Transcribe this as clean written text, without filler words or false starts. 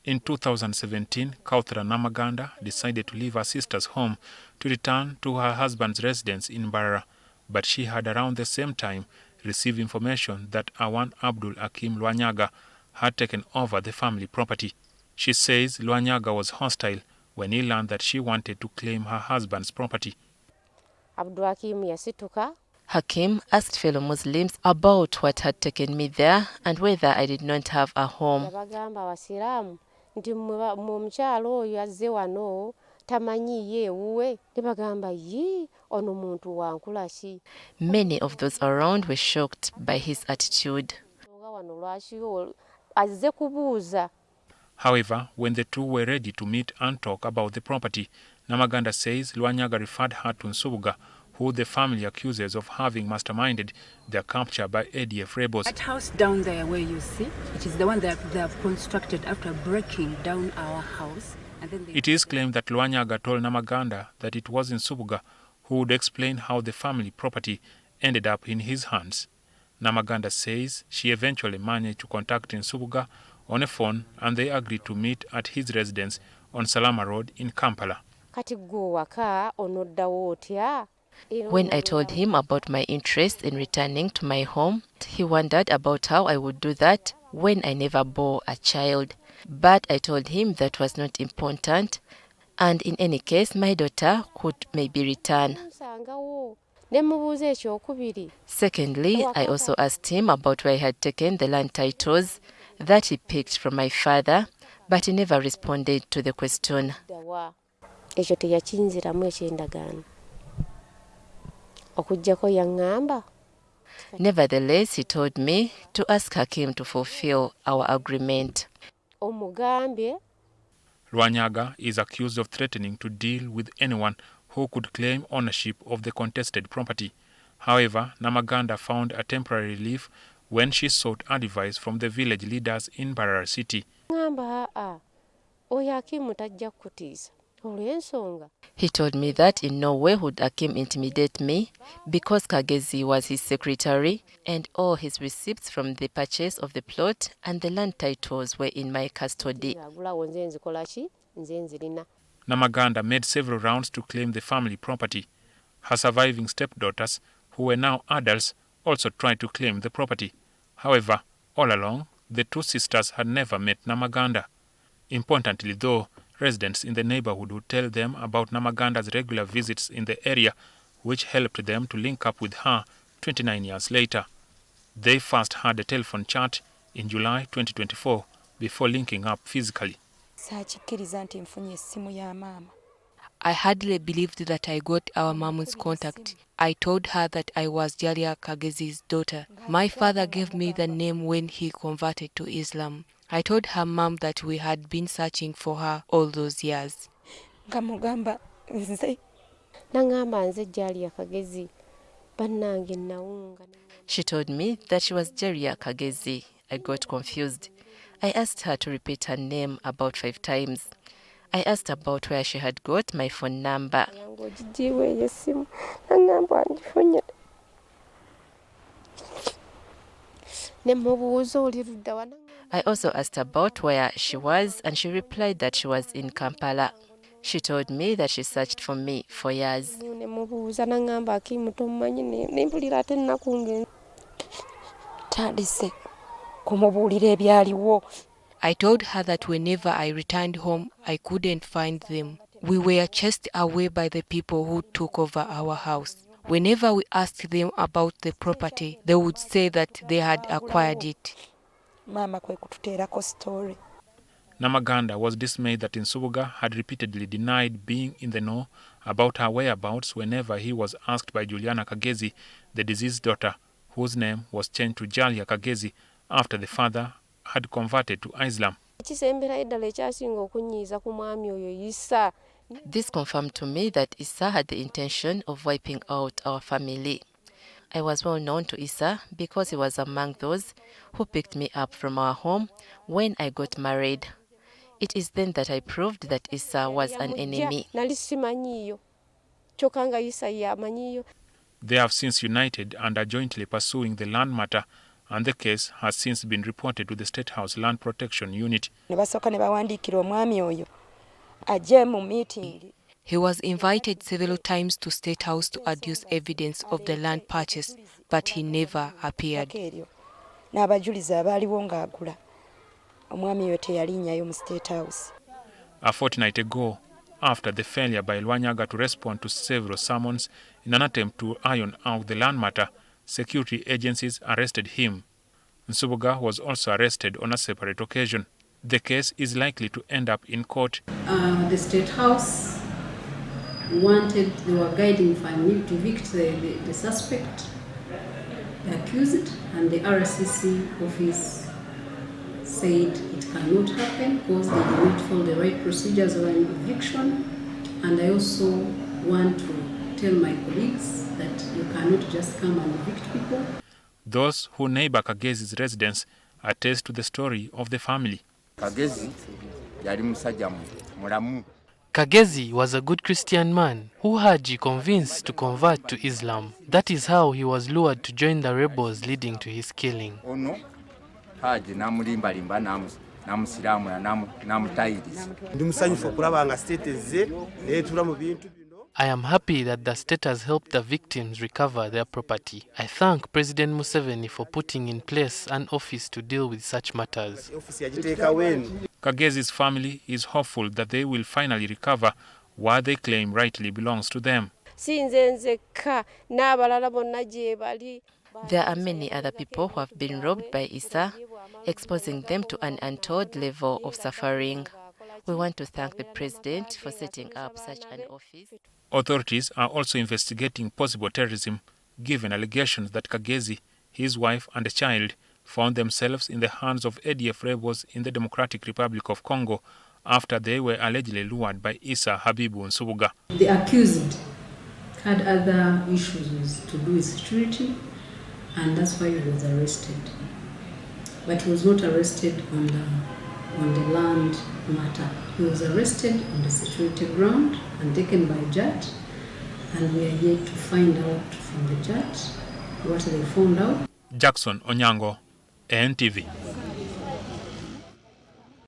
In 2017, Kauthara Namaganda decided to leave her sister's home to return to her husband's residence in Mbarara, but she had around the same time received information that Awan Abdul Hakim Lwanyaga had taken over the family property. She says Lwanyaga was hostile when he learned that she wanted to claim her husband's property. Hakim asked fellow Muslims about what had taken me there and whether I did not have a home. Many of those around were shocked by his attitude. However, when the two were ready to meet and talk about the property, Namaganda says Lwanyaga referred her to Nsubuga, who the family accuses of having masterminded their capture by ADF rebels. That house down there where you see, it is the one that they have constructed after breaking down our house. And then it is claimed that Lwanyaga told Namaganda that it was Nsubuga who would explain how the family property ended up in his hands. Namaganda says she eventually managed to contact Nsubuga on a phone and they agreed to meet at his residence on Salama Road in Kampala. When I told him about my interest in returning to my home, he wondered about how I would do that when I never bore a child. But I told him that was not important, and in any case, my daughter could maybe return. Secondly, I also asked him about where he had taken the land titles that he picked from my father, but he never responded to the question. Nevertheless, he told me to ask Hakim to fulfill our agreement. Lwanyaga is accused of threatening to deal with anyone who could claim ownership of the contested property. However, Namaganda found a temporary relief when she sought advice from the village leaders in Mbarara City. He told me that in no way would Hakim intimidate me because Kagezi was his secretary and all his receipts from the purchase of the plot and the land titles were in my custody. Namaganda made several rounds to claim the family property. Her surviving stepdaughters, who were now adults, also tried to claim the property. However, all along, the two sisters had never met Namaganda. Importantly, though, residents in the neighborhood would tell them about Namaganda's regular visits in the area, which helped them to link up with her 29 years later. They first had a telephone chat in July 2024 before linking up physically. I hardly believed that I got our mom's contact. I told her that I was Jalia Kagezi's daughter. My father gave me the name when he converted to Islam. I told her mom that we had been searching for her all those years. She told me that she was Jalia Kagezi. I got confused. I asked her to repeat her name about 5 times. I asked about where she had got my phone number. I also asked about where she was and she replied that she was in Kampala. She told me that she searched for me for years. I told her that whenever I returned home, I couldn't find them. We were chased away by the people who took over our house. Whenever we asked them about the property, they would say that they had acquired it. Namaganda was dismayed that Nsubuga had repeatedly denied being in the know about her whereabouts whenever he was asked by Juliana Kagezi, the deceased daughter, whose name was changed to Jalia Kagezi after the father had converted to Islam. This confirmed to me that Issa had the intention of wiping out our family. I was well known to Issa because he was among those who picked me up from our home when I got married. It is then that I proved that Issa was an enemy. They have since united and are jointly pursuing the land matter and the case has since been reported to the State House Land Protection Unit. He was invited several times to State House to adduce evidence of the land purchase, but he never appeared. A fortnight ago, after the failure by Lwanyaga to respond to several summons in an attempt to iron out the land matter, security agencies arrested him. Nsubuga was also arrested on a separate occasion. The case is likely to end up in court. The State House they were guiding family to evict the suspect, the accused, and the RCC office said it cannot happen because they did not follow the right procedures of an eviction. And I also want to tell my colleagues that you cannot just come and evict people. Those who neighbor Kagezi's residence attest to the story of the family. Kagezi was a good Christian man who had you convinced to convert to Islam. That is how he was lured to join the rebels leading to his killing. I am happy that the state has helped the victims recover their property. I thank President Museveni for putting in place an office to deal with such matters. Kagezi's family is hopeful that they will finally recover what they claim rightly belongs to them. There are many other people who have been robbed by Issa, exposing them to an untold level of suffering. We want to thank the President for setting up such an office. Authorities are also investigating possible terrorism, given allegations that Kagezi, his wife and a child found themselves in the hands of ADF rebels in the Democratic Republic of Congo after they were allegedly lured by Issa Habibu Nsubuga. The accused had other issues to do with security, and that's why he was arrested. But he was not arrested on the land matter. He was arrested on the security ground and taken by judge, and we are yet to find out from the judge what they found out. Jackson Onyango, NTV.